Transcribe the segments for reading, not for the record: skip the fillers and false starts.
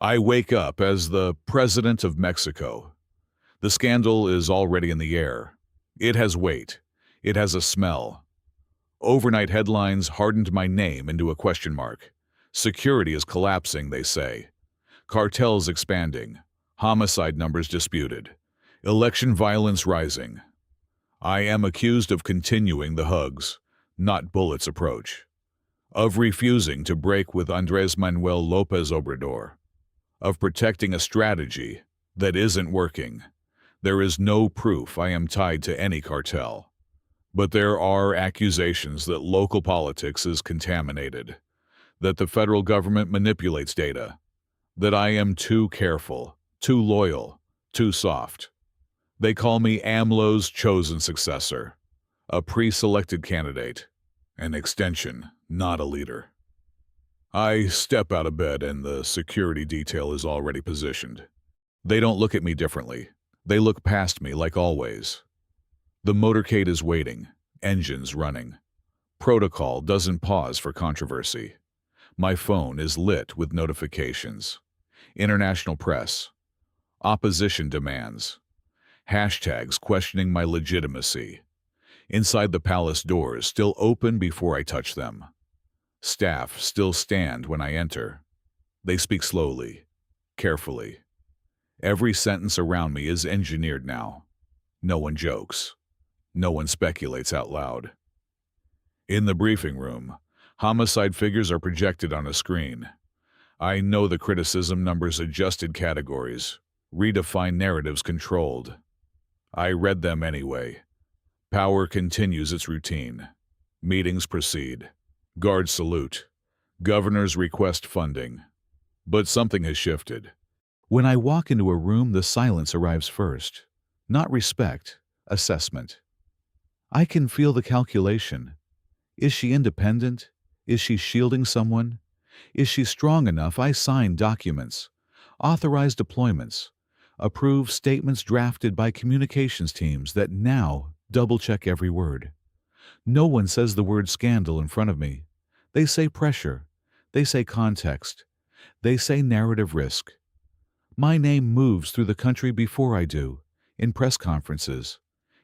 I wake up as the President of Mexico. The scandal is already in the air. It has weight. It has a smell. Overnight headlines hardened my name into a question mark. Security is collapsing, they say. Cartels expanding. Homicide numbers disputed. Election violence rising. I am accused of continuing the hugs, not bullets approach. Of refusing to break with Andrés Manuel López Obrador. Of protecting a strategy that isn't working. There is no proof I am tied to any cartel. But there are accusations that local politics is contaminated, that the federal government manipulates data, that I am too careful, too loyal, too soft. They call me AMLO's chosen successor, a pre-selected candidate, an extension, not a leader. I step out of bed and the security detail is already positioned. They don't look at me differently. They look past me like always. The motorcade is waiting, engines running. Protocol doesn't pause for controversy. My phone is lit with notifications. International press. Opposition demands. Hashtags questioning my legitimacy. Inside the palace doors still open before I touch them. Staff still stand when I enter. They speak slowly, carefully. Every sentence around me is engineered now. No one jokes. No one speculates out loud. In the briefing room, homicide figures are projected on a screen. I know the criticism numbers adjusted categories, redefine narratives controlled. I read them anyway. Power continues its routine. Meetings proceed. Guards salute. Governors request funding. But something has shifted. When I walk into a room, the silence arrives first. Not respect, assessment. I can feel the calculation. Is she independent? Is she shielding someone? Is she strong enough? I sign documents, authorize deployments, approve statements drafted by communications teams that now double-check every word. No one says the word scandal in front of me. They say pressure. They say context. They say narrative risk. My name moves through the country before I do, in press conferences,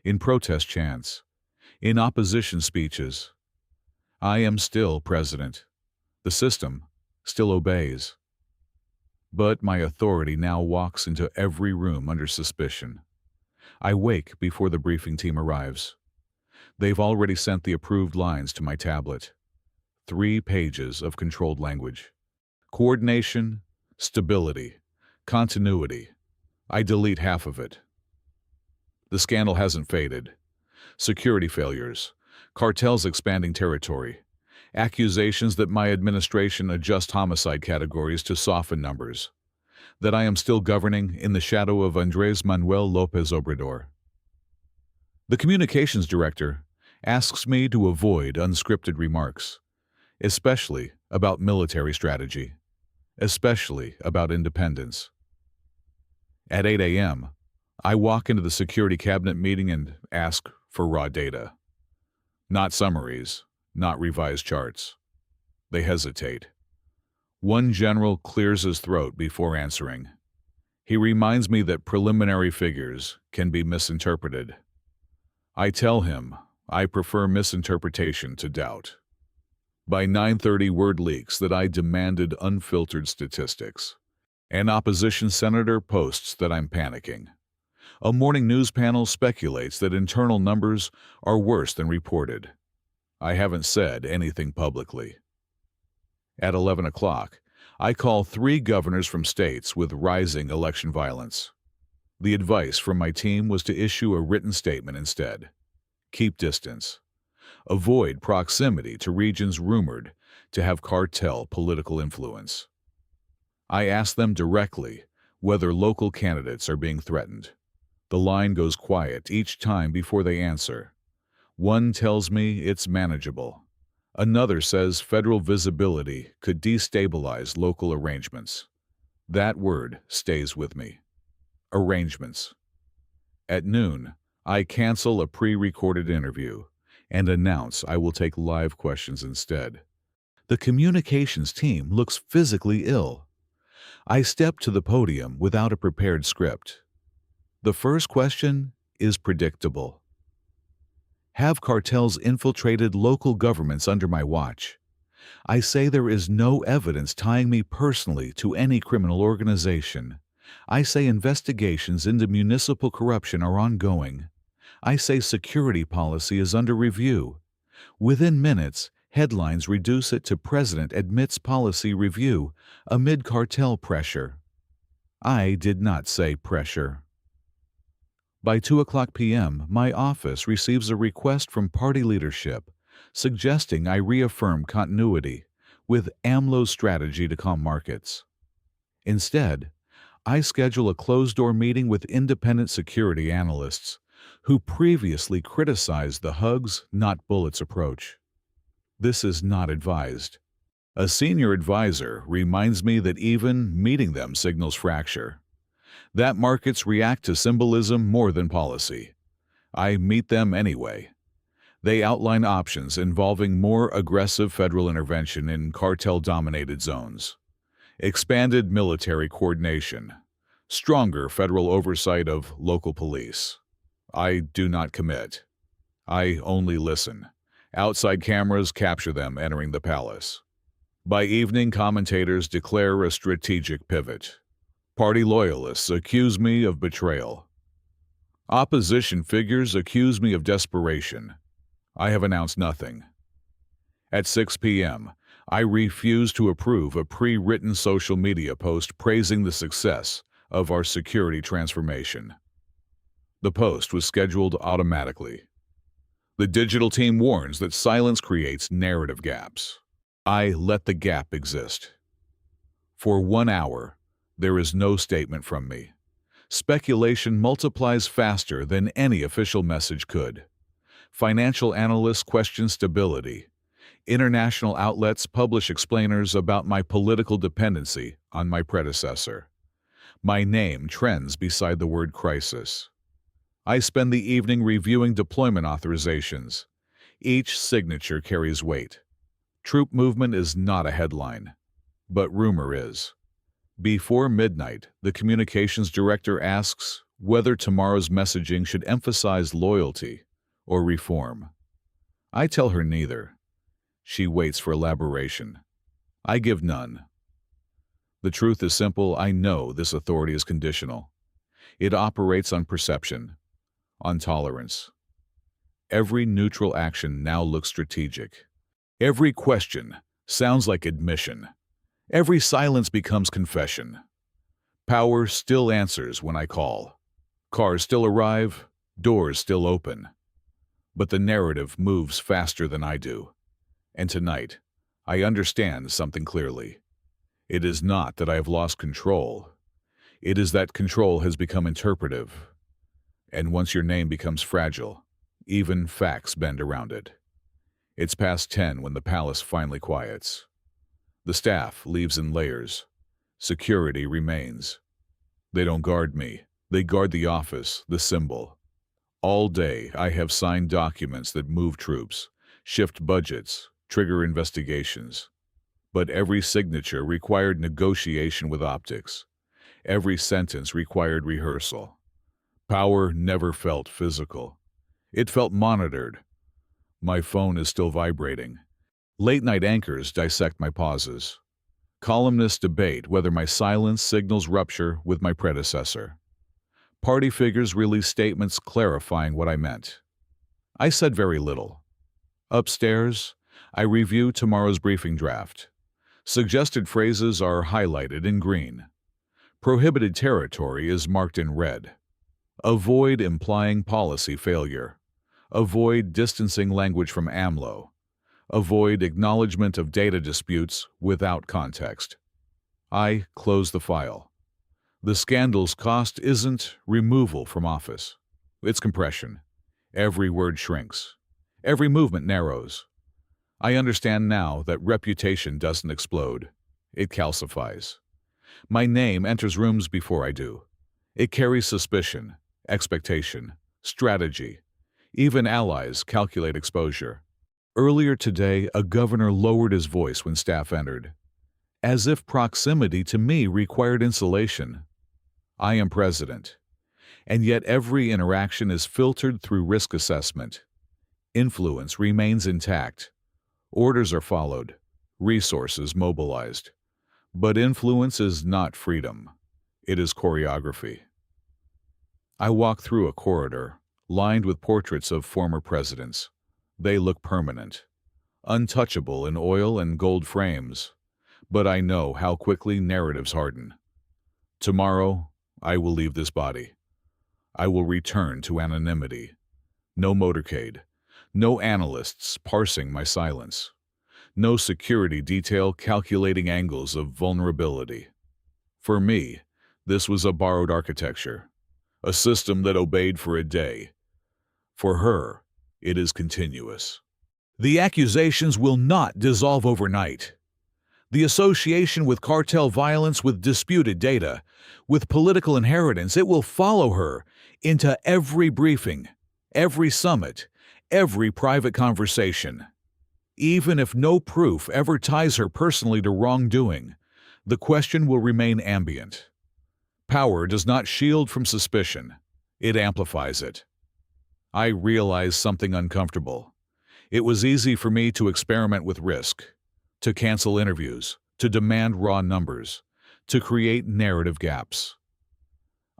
in protest chants, in opposition speeches. I am still president. The system still obeys. But my authority now walks into every room under suspicion. I wake before the briefing team arrives. They've already sent the approved lines to my tablet. 3 pages of controlled language. Coordination, stability, continuity. I delete half of it. The scandal hasn't faded. Security failures, cartels expanding territory, accusations that my administration adjust homicide categories to soften numbers, that I am still governing in the shadow of Andrés Manuel López Obrador. The communications director asks me to avoid unscripted remarks, especially about military strategy, especially about independence. At 8 a.m., I walk into the security cabinet meeting and ask for raw data. Not summaries, not revised charts. They hesitate. One general clears his throat before answering. He reminds me that preliminary figures can be misinterpreted. I tell him I prefer misinterpretation to doubt. By 9:30, word leaks that I demanded unfiltered statistics. An opposition senator posts that I'm panicking. A morning news panel speculates that internal numbers are worse than reported. I haven't said anything publicly. At 11 o'clock, I call 3 governors from states with rising election violence. The advice from my team was to issue a written statement instead. Keep distance. Avoid proximity to regions rumored to have cartel political influence. I ask them directly whether local candidates are being threatened. The line goes quiet each time before they answer. One tells me it's manageable. Another says federal visibility could destabilize local arrangements. That word stays with me. Arrangements. At noon, I cancel a pre-recorded interview and announce I will take live questions instead. The communications team looks physically ill. I step to the podium without a prepared script. The first question is predictable. Have cartels infiltrated local governments under my watch? I say there is no evidence tying me personally to any criminal organization. I say investigations into municipal corruption are ongoing. I say security policy is under review. Within minutes, headlines reduce it to President admits policy review amid cartel pressure. I did not say pressure. By 2 p.m., my office receives a request from party leadership suggesting I reaffirm continuity with AMLO's strategy to calm markets. Instead, I schedule a closed-door meeting with independent security analysts who previously criticized the hugs, not bullets approach. This is not advised. A senior advisor reminds me that even meeting them signals fracture. That markets react to symbolism more than policy. I meet them anyway. They outline options involving more aggressive federal intervention in cartel-dominated zones, expanded military coordination, stronger federal oversight of local police. I do not commit. I only listen. Outside cameras capture them entering the palace. By evening, commentators declare a strategic pivot. Party loyalists accuse me of betrayal. Opposition figures accuse me of desperation. I have announced nothing. At 6 p.m., I refuse to approve a pre-written social media post praising the success of our security transformation. The post was scheduled automatically. The digital team warns that silence creates narrative gaps. I let the gap exist. For 1 hour, there is no statement from me. Speculation multiplies faster than any official message could. Financial analysts question stability. International outlets publish explainers about my political dependency on my predecessor. My name trends beside the word crisis. I spend the evening reviewing deployment authorizations. Each signature carries weight. Troop movement is not a headline, but rumor is. Before midnight, the communications director asks whether tomorrow's messaging should emphasize loyalty or reform. I tell her neither. She waits for elaboration. I give none. The truth is simple. I know this authority is conditional. It operates on perception, on tolerance. Every neutral action now looks strategic. Every question sounds like admission. Every silence becomes confession. Power still answers when I call. Cars still arrive, doors still open. But the narrative moves faster than I do. And tonight, I understand something clearly. It is not that I have lost control. It is that control has become interpretive. And once your name becomes fragile, even facts bend around it. It's past 10 when the palace finally quiets. The staff leaves in layers. Security remains. They don't guard me. They guard the office, the symbol. All day, I have signed documents that move troops, shift budgets, trigger investigations. But every signature required negotiation with optics. Every sentence required rehearsal. Power never felt physical. It felt monitored. My phone is still vibrating. Late-night anchors dissect my pauses. Columnists debate whether my silence signals rupture with my predecessor. Party figures release statements clarifying what I meant. I said very little. Upstairs, I review tomorrow's briefing draft. Suggested phrases are highlighted in green. Prohibited territory is marked in red. Avoid implying policy failure. Avoid distancing language from AMLO. Avoid acknowledgement of data disputes without context. I close the file. The scandal's cost isn't removal from office. It's compression. Every word shrinks. Every movement narrows. I understand now that reputation doesn't explode. It calcifies. My name enters rooms before I do. It carries suspicion, expectation, strategy. Even allies calculate exposure. Earlier today, a governor lowered his voice when staff entered. as if proximity to me required insulation. I am president, and yet every interaction is filtered through risk assessment. Influence remains intact. Orders are followed, resources mobilized. But influence is not freedom. It is choreography. I walk through a corridor, lined with portraits of former presidents. They look permanent, untouchable in oil and gold frames. But I know how quickly narratives harden. Tomorrow, I will leave this body. I will return to anonymity. No motorcade. No analysts parsing my silence. No security detail calculating angles of vulnerability. For me, this was a borrowed architecture, a system that obeyed for a day. For her, it is continuous. The accusations will not dissolve overnight. The association with cartel violence, with disputed data, with political inheritance, it will follow her into every briefing, every summit, every private conversation. Even if no proof ever ties her personally to wrongdoing, the question will remain ambient. Power does not shield from suspicion. It amplifies it. I realized something uncomfortable. It was easy for me to experiment with risk, to cancel interviews, to demand raw numbers, to create narrative gaps.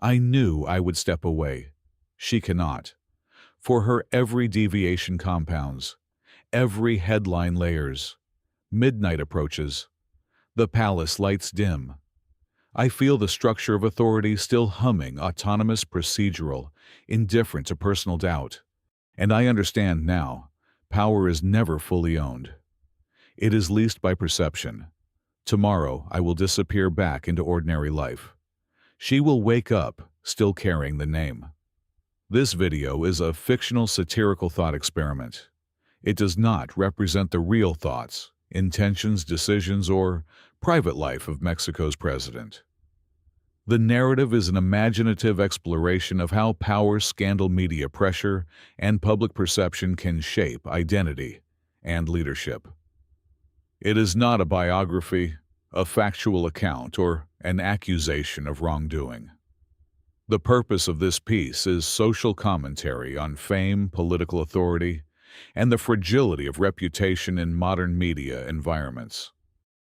I knew I would step away. She cannot. For her, every deviation compounds. Every headline layers. Midnight approaches. The palace lights dim. I feel the structure of authority still humming, autonomous, procedural, indifferent to personal doubt. And I understand now, power is never fully owned. It is leased by perception. Tomorrow I will disappear back into ordinary life. She will wake up, still carrying the name. This video is a fictional satirical thought experiment. It does not represent the real thoughts, intentions, decisions, or private life of Mexico's president. The narrative is an imaginative exploration of how power, scandal, media pressure, and public perception can shape identity and leadership. It is not a biography, a factual account, or an accusation of wrongdoing. The purpose of this piece is social commentary on fame, political authority, and the fragility of reputation in modern media environments.